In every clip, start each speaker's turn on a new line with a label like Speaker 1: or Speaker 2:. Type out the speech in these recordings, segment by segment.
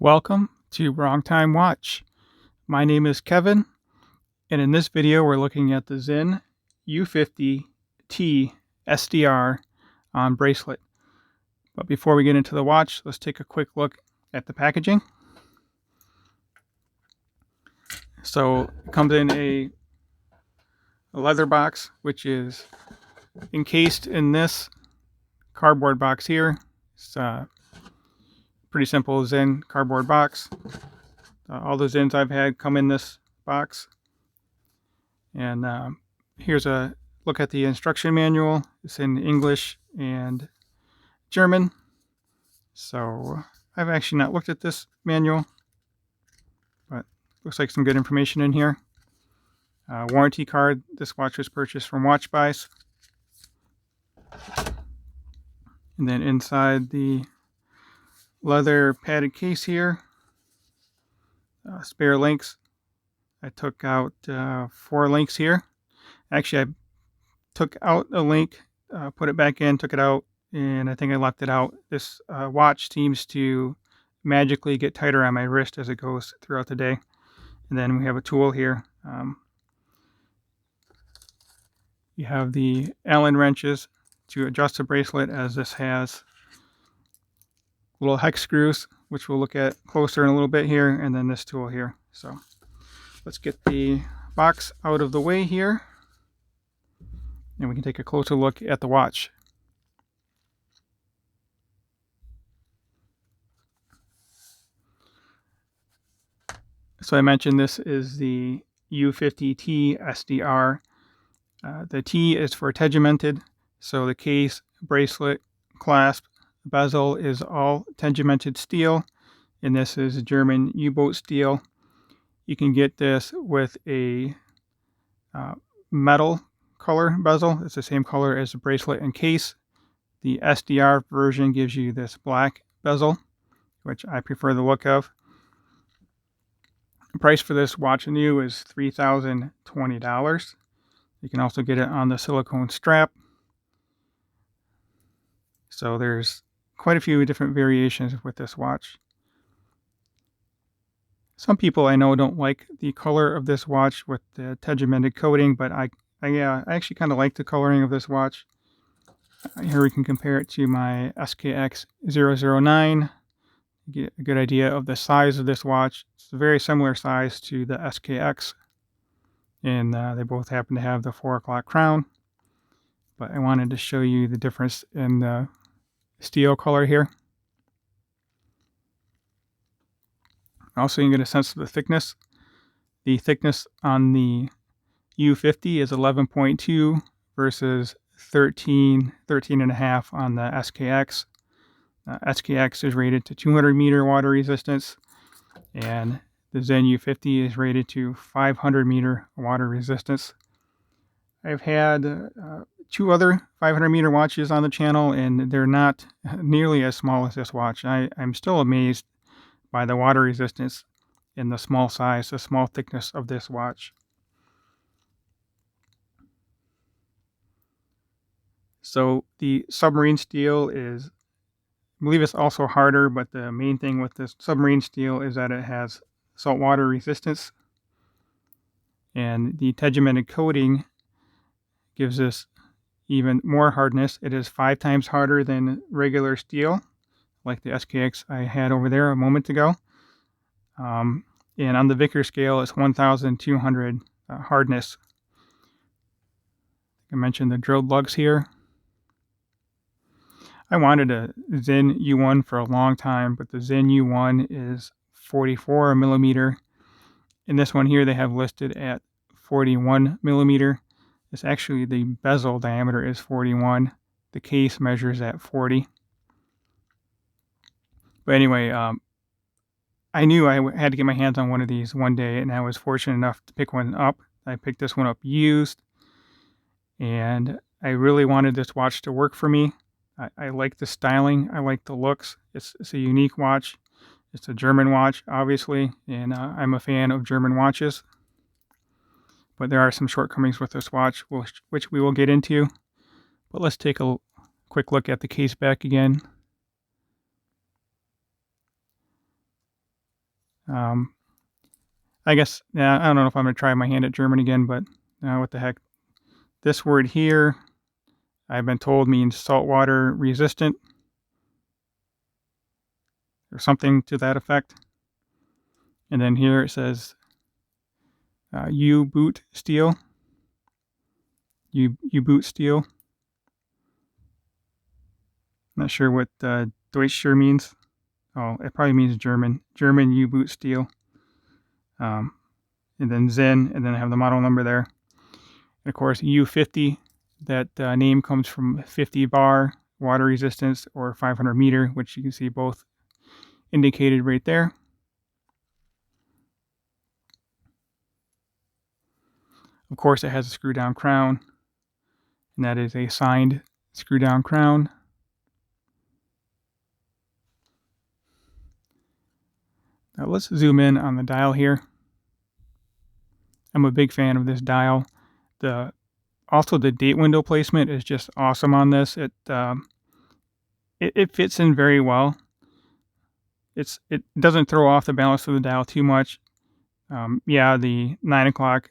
Speaker 1: Welcome to Wrong Time Watch. My name is Kevin, and in this video we're looking at the Sinn U50-T SDR on Bracelet. But before we get into the watch, let's take a quick look at the packaging. So it comes in a leather box, which is encased in this cardboard box here. It's pretty simple Sinn cardboard box. All the Sinns I've had come in this box. And here's a look at the instruction manual. It's in English and German. So I've actually not looked at this manual, but looks like some good information in here. Warranty card. This watch was purchased from Watch Buys. And then inside the leather padded case here, spare links. I took out 4 links here. Actually, I took out a link, put it back in, took it out, and I think I left it out. This watch seems to magically get tighter on my wrist as it goes throughout the day. And then we have a tool here. You have the Allen wrenches to adjust the bracelet, as this has little hex screws, which we'll look at closer in a little bit here, and then this tool here. So let's get the box out of the way here, and we can take a closer look at the watch. So I mentioned this is the U50-T SDR. The T is for Tegimented, so the case, bracelet, clasp, bezel is all Tegimented steel, and this is German U-boat steel. You can get this with a metal color bezel. It's the same color as the bracelet and case. The SDR version gives you this black bezel, which I prefer the look of. The price for this watch new is $3,020. You can also get it on the silicone strap. So there's quite a few different variations with this watch. Some people I know don't like the color of this watch with the Tegimented coating, but I actually kind of like the coloring of this watch. Here we can compare it to my SKX 009. Get a good idea of the size of this watch. It's a very similar size to the SKX, and they both happen to have the 4 o'clock crown. But I wanted to show you the difference in the steel color here. Also, you can get a sense of the thickness. The thickness on the U50 is 11.2 versus 13.5 on the SKX. SKX is rated to 200 meter water resistance, and the Sinn U50 is rated to 500 meter water resistance. I've had 2 other 500 meter watches on the channel, and they're not nearly as small as this watch. I'm still amazed by the water resistance in the small size, the small thickness of this watch. So the submarine steel is, I believe it's also harder, but the main thing with this submarine steel is that it has saltwater resistance. And the Tegimented coating gives this even more hardness. It is 5 times harder than regular steel, like the SKX I had over there a moment ago. And on the Vickers scale, it's 1,200 hardness. I mentioned the drilled lugs here. I wanted a Sinn U1 for a long time, but the Sinn U1 is 44 millimeter. In this one here, they have listed at 41 millimeter. It's actually, the bezel diameter is 41. The case measures at 40. But anyway, I knew I had to get my hands on one of these one day, and I was fortunate enough to pick one up. I picked this one up used, and I really wanted this watch to work for me. I like the styling. I like the looks. It's a unique watch. It's a German watch, obviously, and I'm a fan of German watches. But there are some shortcomings with this watch, which we will get into. But let's take a quick look at the case back again. I guess, yeah, I don't know if I'm going to try my hand at German again, but what the heck. This word here, I've been told, means saltwater resistant or something to that effect. And then here it says U-boot steel. U-boot steel. Not sure what Deutscher means. Oh, it probably means German. German U-boot steel. And then Sinn, and then I have the model number there. And of course, U50, that name comes from 50 bar, water resistance, or 500 meter, which you can see both indicated right there. Of course, it has a screw down crown, and that is a signed screw down crown. Now let's zoom in on the dial here. I'm a big fan of this dial. Also the date window placement is just awesome on this. It fits in very well. It doesn't throw off the balance of the dial too much. Yeah, the 9 o'clock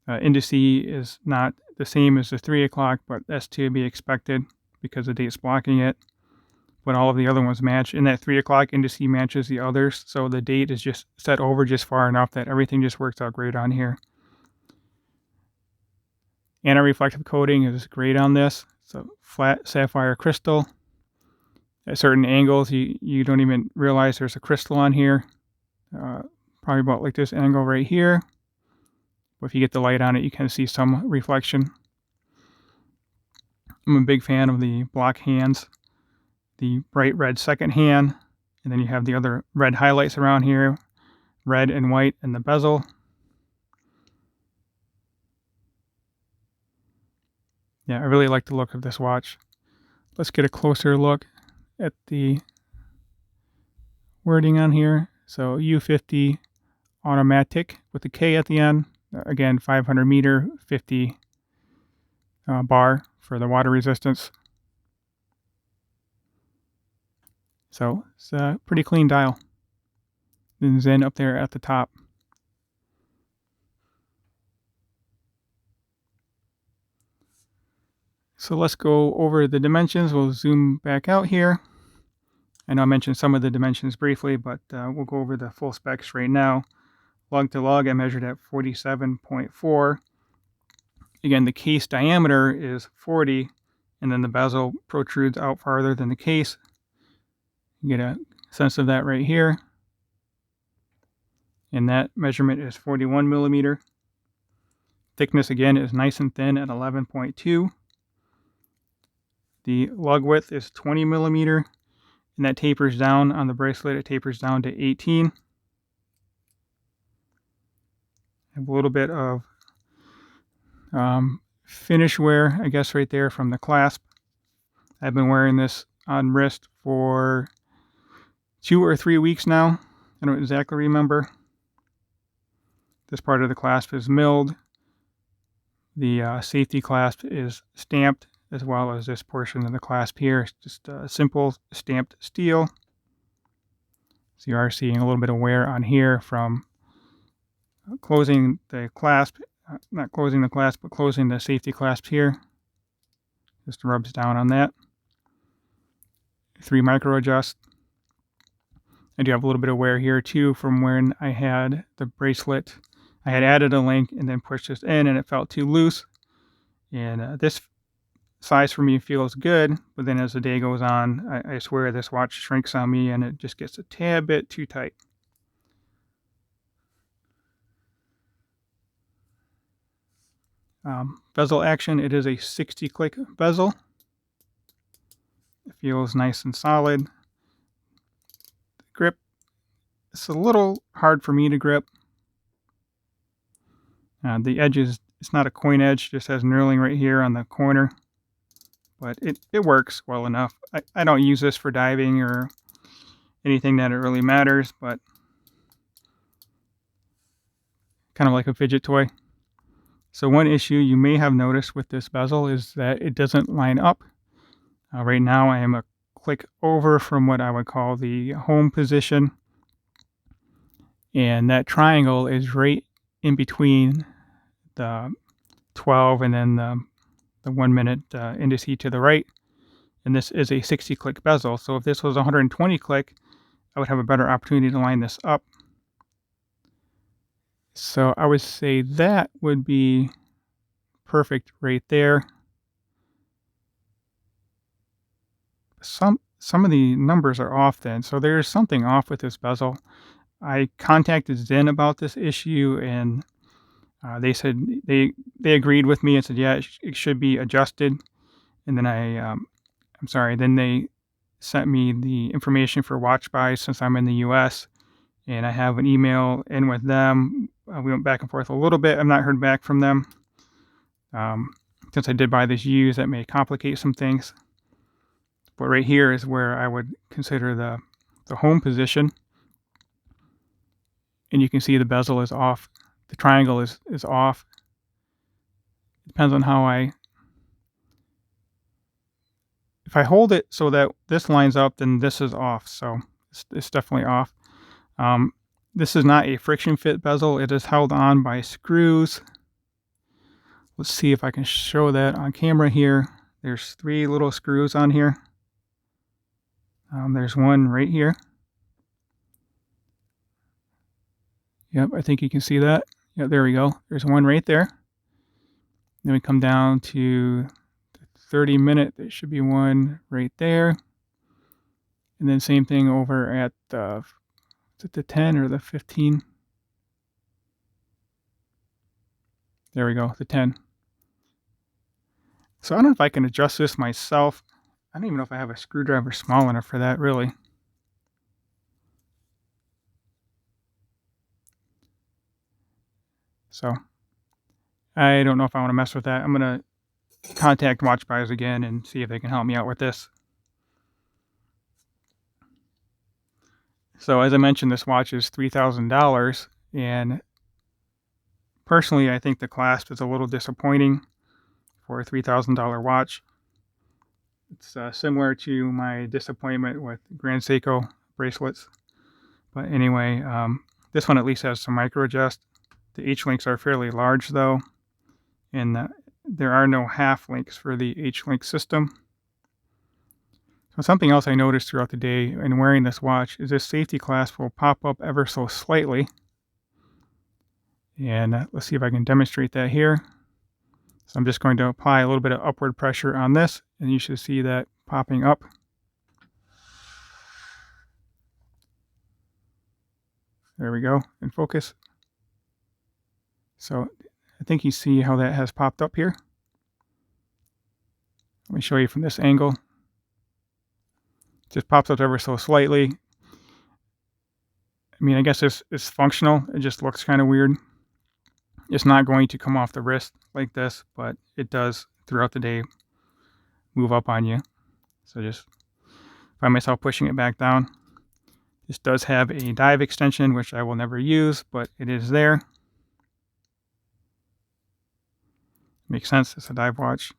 Speaker 1: indice is not the same as the 3 o'clock, but that's to be expected because the date's blocking it. But all of the other ones match, and that 3 o'clock indice matches the others, so the date is just set over just far enough that everything just works out great on here. Anti-reflective coating is great on this. So flat sapphire crystal. At certain angles, you don't even realize there's a crystal on here. Probably about like this angle right here. But if you get the light on it, you can see some reflection. I'm a big fan of the block hands. The bright red second hand, and then you have the other red highlights around here, red and white, and the bezel. Yeah, I really like the look of this watch. Let's get a closer look at the wording on here. So U50 automatic with the K at the end. Again, 500 meter, 50 bar for the water resistance. So it's a pretty clean dial. Then Sinn up there at the top. So let's go over the dimensions. We'll zoom back out here. I know I mentioned some of the dimensions briefly, but we'll go over the full specs right now. Lug to lug, I measured at 47.4. Again, the case diameter is 40, and then the bezel protrudes out farther than the case. You get a sense of that right here. And that measurement is 41 millimeter. Thickness again is nice and thin at 11.2. The lug width is 20 millimeter, and that tapers down on the bracelet. It tapers down to 18. I have a little bit of finish wear, I guess, right there from the clasp. I've been wearing this on wrist for 2 or 3 weeks now. I don't exactly remember. This part of the clasp is milled. The safety clasp is stamped, as well as this portion of the clasp here. It's just simple stamped steel. So you are seeing a little bit of wear on here from closing the clasp. Not closing the clasp, but closing the safety clasp here. Just rubs down on that. 3 micro adjust. I do have a little bit of wear here too from when I had the bracelet. I had added a link and then pushed this in, and it felt too loose. And this size for me feels good, but then as the day goes on, I swear this watch shrinks on me and it just gets a tad bit too tight. Bezel action, it is a 60 click bezel. It feels nice and solid. The grip, it's a little hard for me to grip. The edge is, it's not a coin edge, just has knurling right here on the corner. But it works well enough. I don't use this for diving or anything that it really matters, but kind of like a fidget toy. So one issue you may have noticed with this bezel is that it doesn't line up. Right now I am a click over from what I would call the home position. and that triangle is right in between the 12 and then the 1 minute indice to the right. And this is a 60 click bezel. So if this was 120 click, I would have a better opportunity to line this up. So I would say that would be perfect right there. Some of the numbers are off then, so there's something off with this bezel. I contacted Sinn about this issue, and they said they agreed with me and said, yeah, it should be adjusted. And then then they sent me the information for watch buys since I'm in the US, and I have an email in with them. We went back and forth a little bit. I've not heard back from them. Since I did buy this used, that may complicate some things. But right here is where I would consider the home position. And you can see the bezel is off. The triangle is off. It depends on how if I hold it so that this lines up, then this is off. So it's definitely off. This is not a friction fit bezel. It is held on by screws. Let's see if I can show that on camera here. There's 3 little screws on here. There's one right here. Yep, I think you can see that. Yep, there we go. There's one right there. Then we come down to the 30 minute. There should be one right there. And then same thing over at the 10 or the 15? There we go, the 10. So I don't know if I can adjust this myself. I don't even know if I have a screwdriver small enough for that, really. So I don't know if I want to mess with that. I'm going to contact Watch Buys again and see if they can help me out with this. So as I mentioned, this watch is $3,000, and personally, I think the clasp is a little disappointing for a $3,000 watch. It's similar to my disappointment with Grand Seiko bracelets. But anyway, this one at least has some micro adjust. The H-links are fairly large though, and there are no half links for the H-link system. So something else I noticed throughout the day in wearing this watch is this safety clasp will pop up ever so slightly. And let's see if I can demonstrate that here. So I'm just going to apply a little bit of upward pressure on this, and you should see that popping up. There we go, in focus. So I think you see how that has popped up here. Let me show you from this angle. It just pops up ever so slightly. I mean, I guess this is functional. It just looks kind of weird. It's not going to come off the wrist like this, but it does throughout the day move up on you. So just find myself pushing it back down. This does have a dive extension, which I will never use, but it is there. Makes sense, it's a dive watch.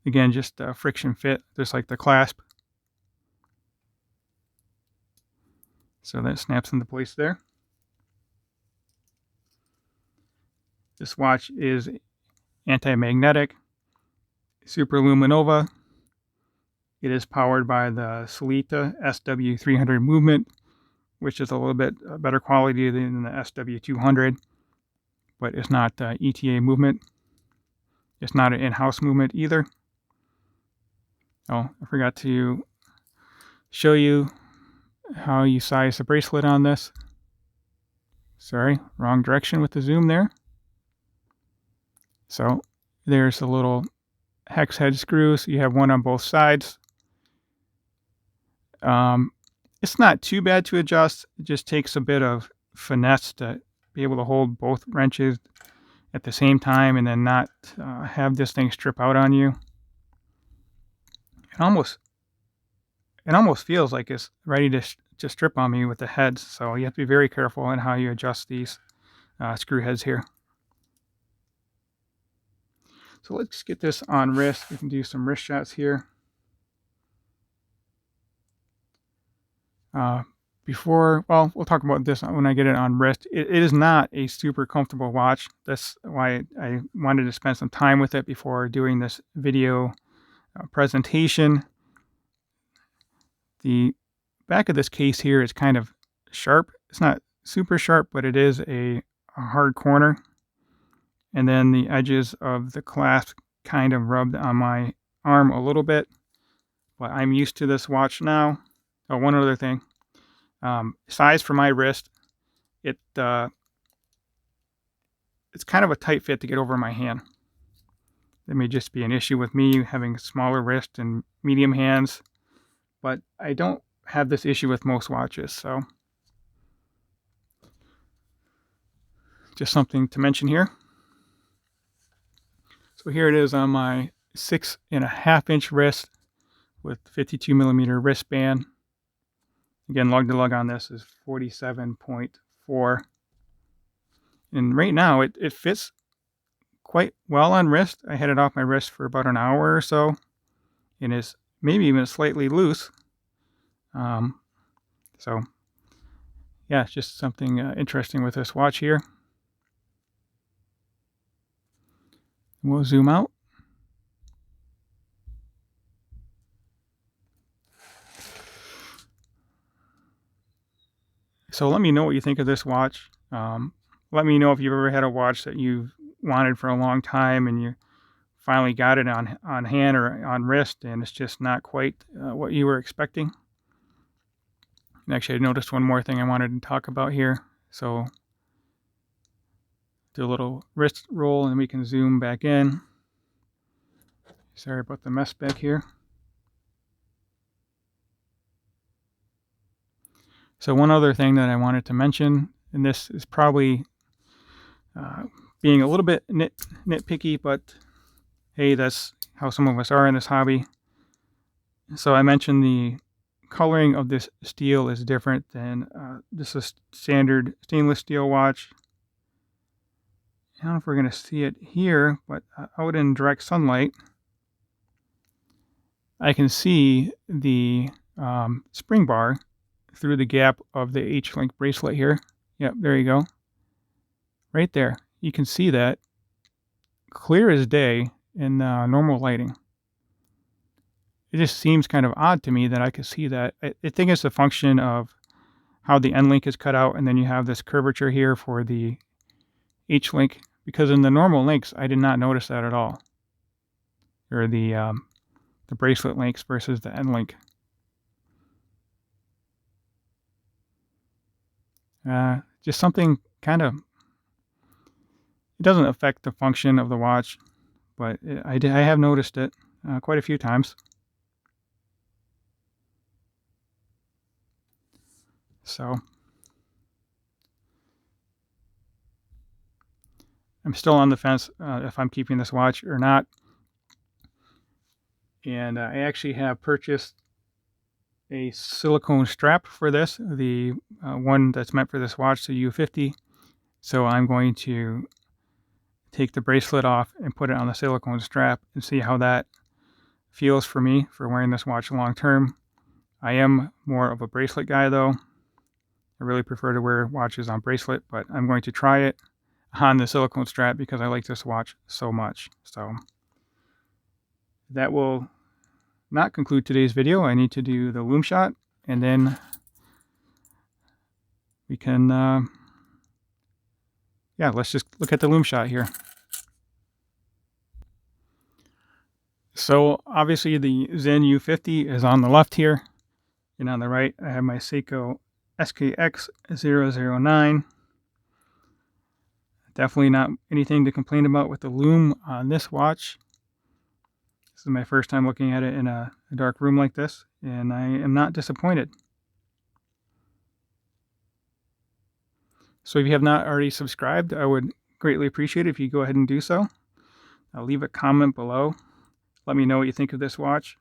Speaker 1: Again, just a friction fit, just like the clasp. So that snaps into place there. This watch is anti-magnetic, super luminova. It is powered by the Solita SW300 movement, which is a little bit better quality than the SW200, but it's not ETA movement. It's not an in-house movement either. Oh, I forgot to show you how you size the bracelet on this. Sorry, wrong direction with the zoom there. So there's the little hex head screws. You have one on both sides. It's not too bad to adjust. It just takes a bit of finesse to be able to hold both wrenches at the same time and then not have this thing strip out on you. It almost feels like it's ready to strip on me with the heads. So you have to be very careful in how you adjust these screw heads here. So let's get this on wrist. We can do some wrist shots here. well, we'll talk about this when I get it on wrist. It is not a super comfortable watch. That's why I wanted to spend some time with it before doing this video presentation. The back of this case here is kind of sharp. It's not super sharp, but it is a hard corner. And then the edges of the clasp kind of rubbed on my arm a little bit, but I'm used to this watch now. Oh, one other thing. Size for my wrist, it's kind of a tight fit to get over my hand. That may just be an issue with me having smaller wrist and medium hands, but I don't have this issue with most watches, so just something to mention here. So here it is on my 6.5-inch wrist with 52 millimeter wristband. Again, lug to lug on this is 47.4. And right now it fits quite well on wrist. I had it off my wrist for about an hour or so, and is maybe even slightly loose. So yeah, it's just something interesting with this watch here. We'll zoom out. So let me know what you think of this watch. Let me know if you've ever had a watch that you've wanted for a long time and you finally got it on hand or on wrist and it's just not quite what you were expecting. And actually, I noticed one more thing I wanted to talk about here. So do a little wrist roll and we can zoom back in. Sorry about the mess back here. So one other thing that I wanted to mention, and this is probably being a little bit nitpicky, but hey, that's how some of us are in this hobby. So I mentioned the coloring of this steel is different than this is standard stainless steel watch. I don't know if we're going to see it here, but out in direct sunlight, I can see the spring bar through the gap of the H-link bracelet here. Yep, there you go. Right there. You can see that clear as day in normal lighting. It just seems kind of odd to me that I could see that. I think it's a function of how the N-link is cut out, and then you have this curvature here for the H-link, because in the normal links, I did not notice that at all. Or the bracelet links versus the N-link. Just something kind of, it doesn't affect the function of the watch, but I have noticed it quite a few times. So I'm still on the fence if I'm keeping this watch or not. And I actually have purchased a silicone strap for this, the one that's meant for this watch, the U50. So I'm going to take the bracelet off and put it on the silicone strap and see how that feels for me for wearing this watch long term. I am more of a bracelet guy though. I really prefer to wear watches on bracelet, but I'm going to try it on the silicone strap because I like this watch so much. So that will not conclude today's video. I need to do the Lume shot, and then we can yeah, let's just look at the Lume shot here. So obviously the Sinn U50 is on the left here, and on the right I have my Seiko SKX009. Definitely not anything to complain about with the Lume on this watch. This is my first time looking at it in a dark room like this, and I am not disappointed. So if you have not already subscribed, I would greatly appreciate it if you go ahead and do so. Leave a comment below. Let me know what you think of this watch.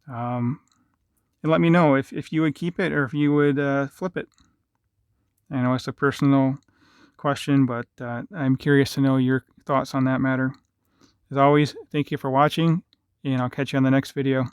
Speaker 1: And let me know if you would keep it or if you would flip it. I know it's a personal question, but I'm curious to know your thoughts on that matter. As always, thank you for watching, and I'll catch you on the next video.